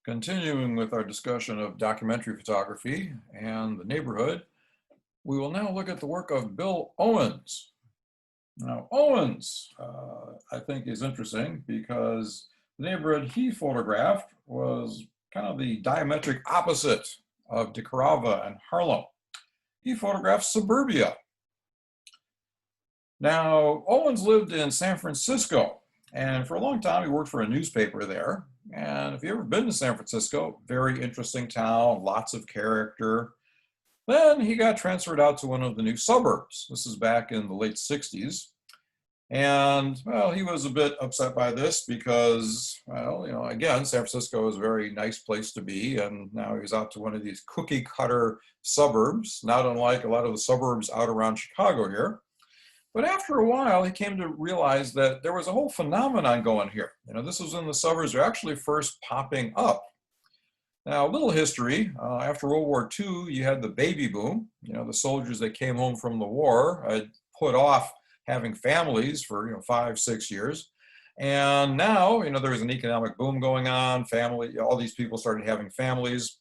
Continuing with our discussion of documentary photography and the neighborhood, we will now look at the work of Bill Owens. Now, Owens, I think, is interesting because the neighborhood he photographed was kind of the diametric opposite of DeCarava and Harlem. He photographed suburbia. Now, Owens lived in San Francisco, and for a long time he worked for a newspaper there. And if you've ever been to San Francisco, very interesting town, lots of character. Then he got transferred out to one of the new suburbs. This is back in the late 60s. And, well, he was a bit upset by this because, well, again, San Francisco is a very nice place to be. And now he's out to one of these cookie cutter suburbs, not unlike a lot of the suburbs out around Chicago here. But after a while, he came to realize that there was a whole phenomenon going here. This was when the suburbs were actually first popping up. Now, a little history. After World War II, you had the baby boom. The soldiers that came home from the war had put off having families for 5-6 years. And now, there was an economic boom going on. All these people started having families.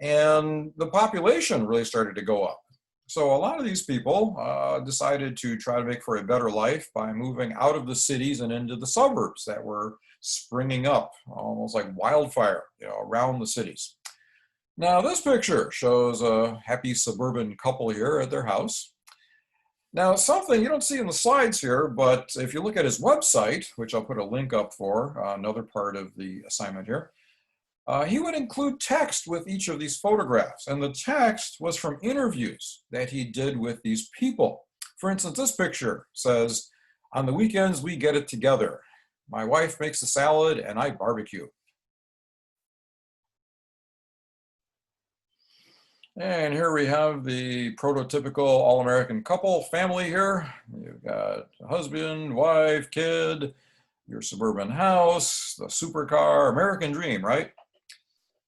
And the population really started to go up. So a lot of these people decided to try to make for a better life by moving out of the cities and into the suburbs that were springing up almost like wildfire around the cities. Now this picture shows a happy suburban couple here at their house. Now something you don't see in the slides here, but if you look at his website, which I'll put a link up for, another part of the assignment here, he would include text with each of these photographs, and the text was from interviews that he did with these people. For instance, this picture says, "On the weekends, we get it together. My wife makes a salad and I barbecue." And here we have the prototypical all-American couple family here. You've got a husband, wife, kid, your suburban house, the supercar, American dream, right?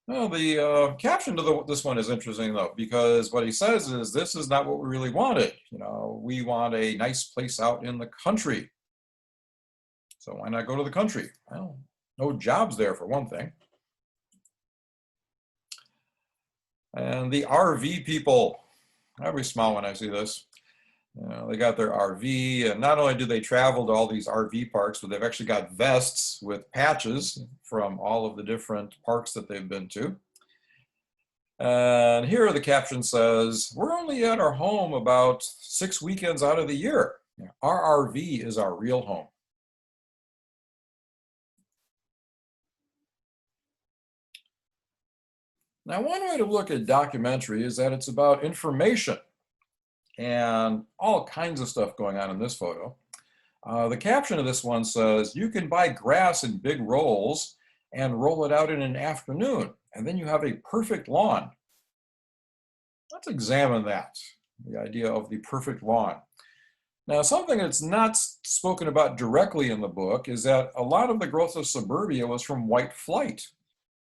Well, the caption to this one is interesting, though, because what he says is, this is not what we really wanted. We want a nice place out in the country. So why not go to the country? Well, no jobs there, for one thing. And the RV people, I always smile when I see this. They got their RV, and not only do they travel to all these RV parks, but they've actually got vests with patches from all of the different parks that they've been to. And here the caption says, "We're only at our home about 6 weekends out of the year. Our RV is our real home." Now, one way to look at documentary is that it's about information. And all kinds of stuff going on in this photo. The caption of this one says, "You can buy grass in big rolls and roll it out in an afternoon, and then you have a perfect lawn." Let's examine that, the idea of the perfect lawn. Now, something that's not spoken about directly in the book is that a lot of the growth of suburbia was from white flight.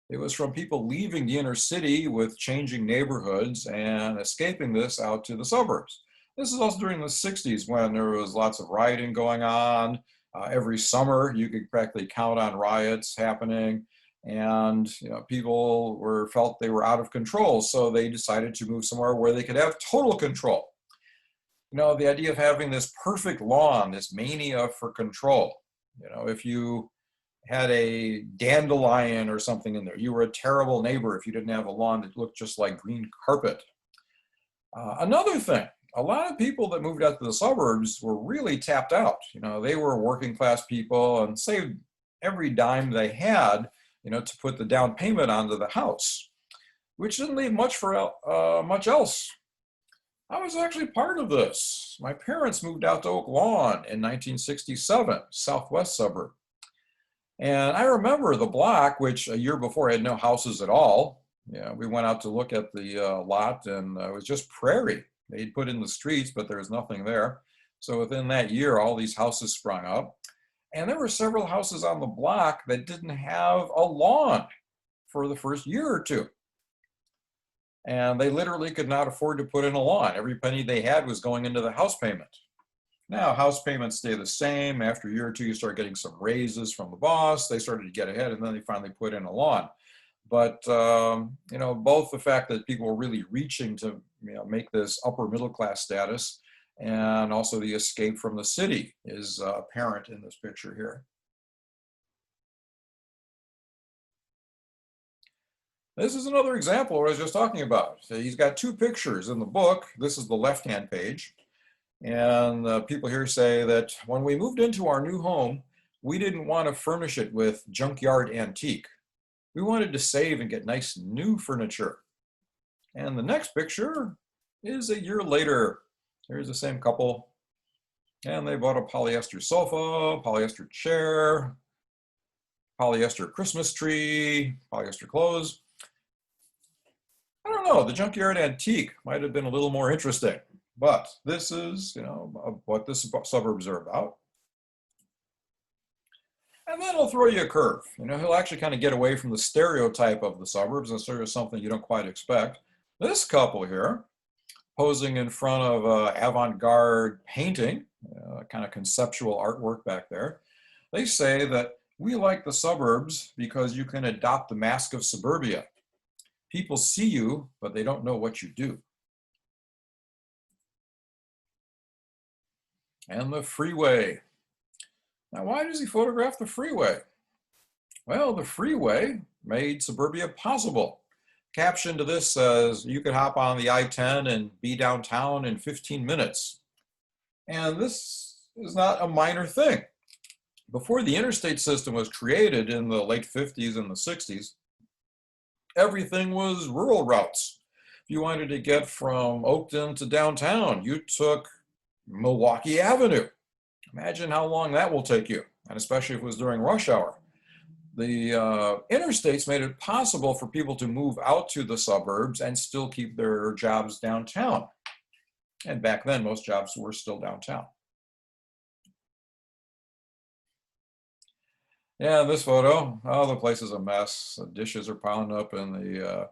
It was from people leaving the inner city with changing neighborhoods and escaping this out to the suburbs. This is also during the 60s when there was lots of rioting going on. Every summer, you could practically count on riots happening, and people felt they were out of control, so they decided to move somewhere where they could have total control. The idea of having this perfect lawn, this mania for control. If you had a dandelion or something in there, you were a terrible neighbor if you didn't have a lawn that looked just like green carpet. Another thing, a lot of people that moved out to the suburbs were really tapped out. They were working class people and saved every dime they had, to put the down payment onto the house, which didn't leave much for much else. I was actually part of this. My parents moved out to Oak Lawn in 1967, southwest suburb. And I remember the block, which a year before had no houses at all. We went out to look at the lot, and it was just prairie. They'd put in the streets, but there was nothing there. So within that year, all these houses sprung up. And there were several houses on the block that didn't have a lawn for the first year or two. And they literally could not afford to put in a lawn. Every penny they had was going into the house payment. Now, house payments stay the same. After a year or two, you start getting some raises from the boss. They started to get ahead, and then they finally put in a lawn. But you know, both the fact that people are really reaching to make this upper middle class status, and also the escape from the city is apparent in this picture here. This is another example of what I was just talking about. So he's got two pictures in the book. This is the left-hand page. And people here say that when we moved into our new home, we didn't want to furnish it with junkyard antique. We wanted to save and get nice new furniture. And the next picture is a year later. Here's the same couple. And they bought a polyester sofa, polyester chair, polyester Christmas tree, polyester clothes. I don't know, the junkyard antique might have been a little more interesting, but this is, what the suburbs are about. And then he'll throw you a curve. He'll actually kind of get away from the stereotype of the suburbs and sort of something you don't quite expect. This couple here, posing in front of avant-garde painting, kind of conceptual artwork back there, they say that we like the suburbs because you can adopt the mask of suburbia. People see you, but they don't know what you do. And the freeway. Now, why does he photograph the freeway? Well, the freeway made suburbia possible. Caption to this says, you could hop on the I-10 and be downtown in 15 minutes. And this is not a minor thing. Before the interstate system was created in the late 50s and the 60s, everything was rural routes. If you wanted to get from Oakton to downtown, you took Milwaukee Avenue. Imagine how long that will take you, and especially if it was during rush hour. The interstates made it possible for people to move out to the suburbs and still keep their jobs downtown. And back then, most jobs were still downtown. Yeah, this photo, oh, the place is a mess. The dishes are piling up in the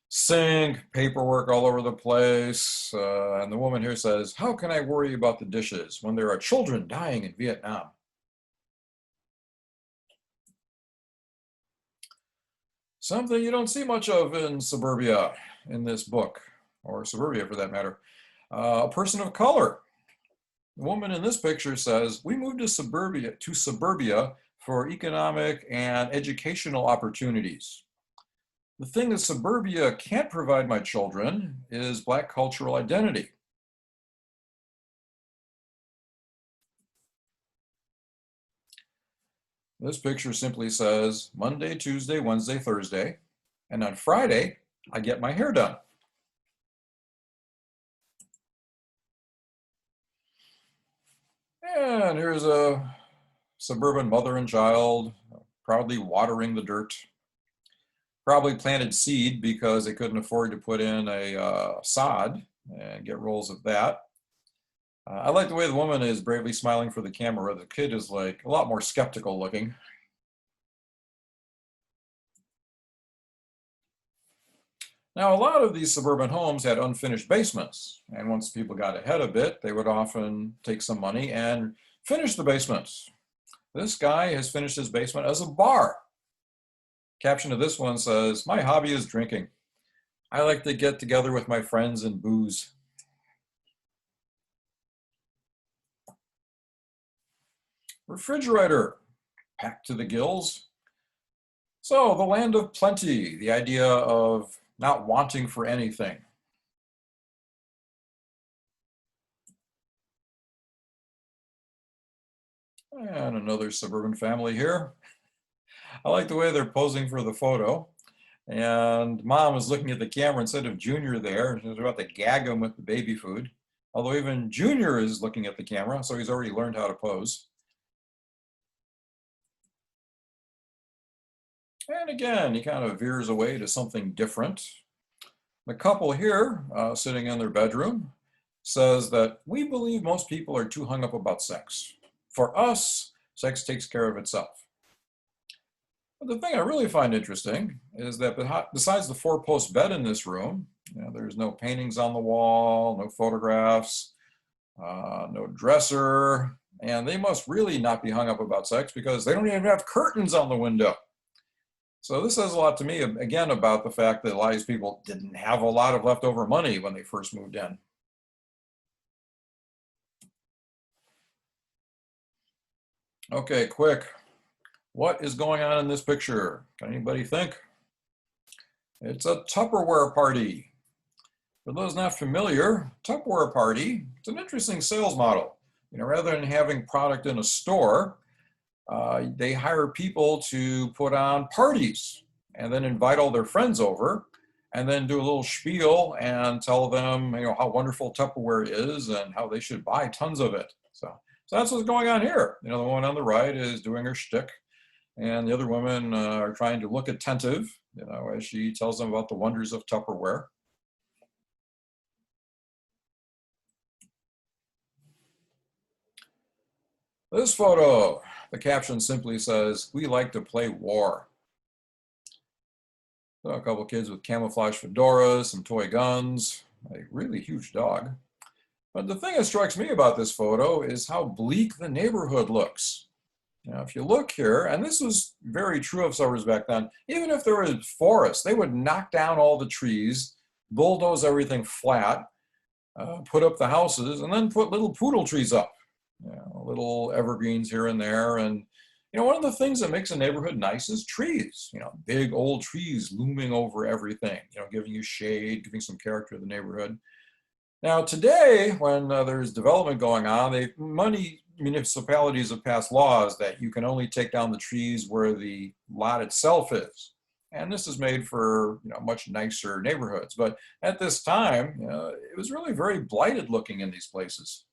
sink, paperwork all over the place. And the woman here says, how can I worry about the dishes when there are children dying in Vietnam? Something you don't see much of in suburbia in this book, or suburbia for that matter. A person of color. The woman in this picture says, we moved to suburbia for economic and educational opportunities. The thing that suburbia can't provide my children is Black cultural identity. This picture simply says Monday, Tuesday, Wednesday, Thursday, and on Friday, I get my hair done. And here's a suburban mother and child proudly watering the dirt. Probably planted seed because they couldn't afford to put in a sod and get rolls of that. I like the way the woman is bravely smiling for the camera. The kid is like a lot more skeptical looking. Now, a lot of these suburban homes had unfinished basements, and once people got ahead a bit, they would often take some money and finish the basements. This guy has finished his basement as a bar. Caption of this one says, my hobby is drinking. I like to get together with my friends and booze. Refrigerator, packed to the gills. So the land of plenty, the idea of not wanting for anything. And another suburban family here. I like the way they're posing for the photo. And mom is looking at the camera instead of Junior there. She's about to gag him with the baby food. Although even Junior is looking at the camera, so he's already learned how to pose. And again, he kind of veers away to something different. The couple here, sitting in their bedroom, says that we believe most people are too hung up about sex. For us, sex takes care of itself. But the thing I really find interesting is that besides the four-post bed in this room, there's no paintings on the wall, no photographs, no dresser, and they must really not be hung up about sex because they don't even have curtains on the window. So this says a lot to me, again, about the fact that a lot of these people didn't have a lot of leftover money when they first moved in. Okay, quick. What is going on in this picture? Can anybody think? It's a Tupperware party. For those not familiar, Tupperware party, it's an interesting sales model. Rather than having product in a store, they hire people to put on parties and then invite all their friends over and then do a little spiel and tell them, how wonderful Tupperware is and how they should buy tons of it. So that's what's going on here. The one on the right is doing her shtick, and the other women are trying to look attentive, as she tells them about the wonders of Tupperware. This photo, the caption simply says, "We like to play war." So a couple of kids with camouflage fedoras, some toy guns, a really huge dog. But the thing that strikes me about this photo is how bleak the neighborhood looks. If you look here, and this was very true of suburbs back then, even if there was forests, they would knock down all the trees, bulldoze everything flat, put up the houses, and then put little poodle trees up, little evergreens here and there. And one of the things that makes a neighborhood nice is trees. Big old trees looming over everything, giving you shade, giving some character to the neighborhood. Now today, when there's development going on, many municipalities have passed laws that you can only take down the trees where the lot itself is. And this is made for much nicer neighborhoods. But at this time, it was really very blighted looking in these places.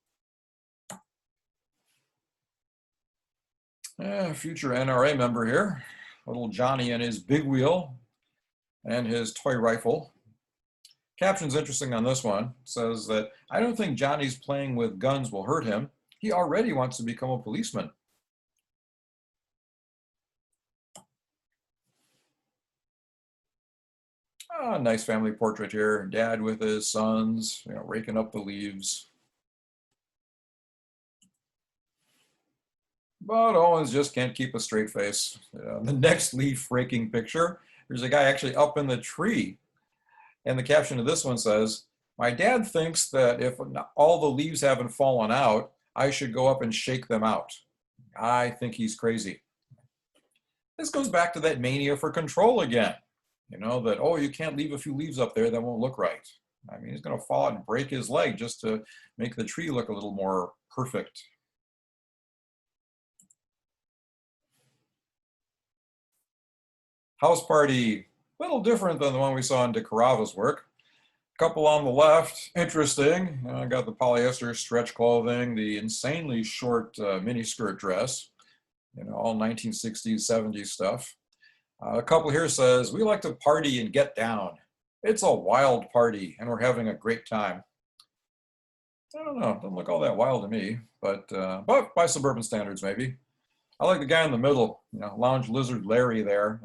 Future NRA member here, little Johnny and his big wheel and his toy rifle. Caption's interesting on this one. It says that, "I don't think Johnny's playing with guns will hurt him. He already wants to become a policeman." Nice family portrait here. Dad with his sons, raking up the leaves. But Owens just can't keep a straight face. The next leaf raking picture, there's a guy actually up in the tree. And the caption of this one says, "My dad thinks that if all the leaves haven't fallen out, I should go up and shake them out. I think he's crazy." This goes back to that mania for control again. That, oh, you can't leave a few leaves up there, that won't look right. I mean, he's going to fall out and break his leg just to make the tree look a little more perfect. House party, a little different than the one we saw in DeCarava's work. Couple on the left, interesting. Got the polyester stretch clothing, the insanely short miniskirt dress, all 1960s, 70s stuff. A couple here says, "We like to party and get down. It's a wild party and we're having a great time." I don't know, doesn't look all that wild to me, but by suburban standards maybe. I like the guy in the middle, Lounge Lizard Larry there,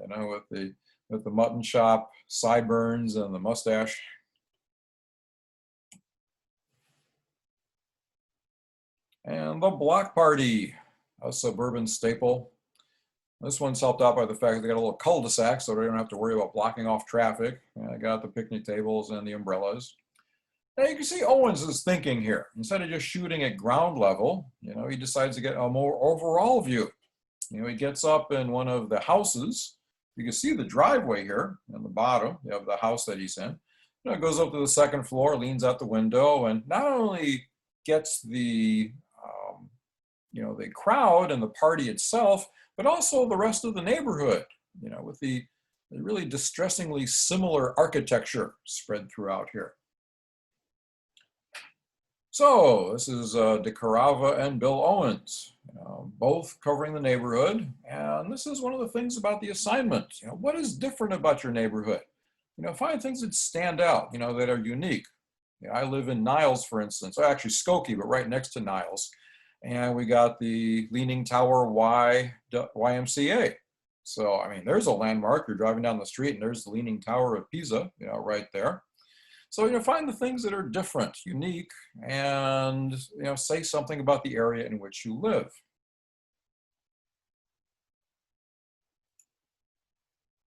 with the mutton chop, sideburns, and the mustache. And the block party, a suburban staple. This one's helped out by the fact that they got a little cul-de-sac, so they don't have to worry about blocking off traffic. Got the picnic tables and the umbrellas. Now you can see Owens is thinking here. Instead of just shooting at ground level, he decides to get a more overall view. He gets up in one of the houses. You can see the driveway here in the bottom of the house that he's in. Goes up to the second floor, leans out the window, and not only gets the the crowd and the party itself, but also the rest of the neighborhood, with the really distressingly similar architecture spread throughout here. So this is DeCarava and Bill Owens, both covering the neighborhood. And this is one of the things about the assignment. What is different about your neighborhood? Find things that stand out, that are unique. I live in Niles, for instance, or actually Skokie, but right next to Niles. And we got the Leaning Tower YMCA. So, I mean, there's a landmark. You're driving down the street and there's the Leaning Tower of Pisa, right there. So, find the things that are different, unique, and, say something about the area in which you live.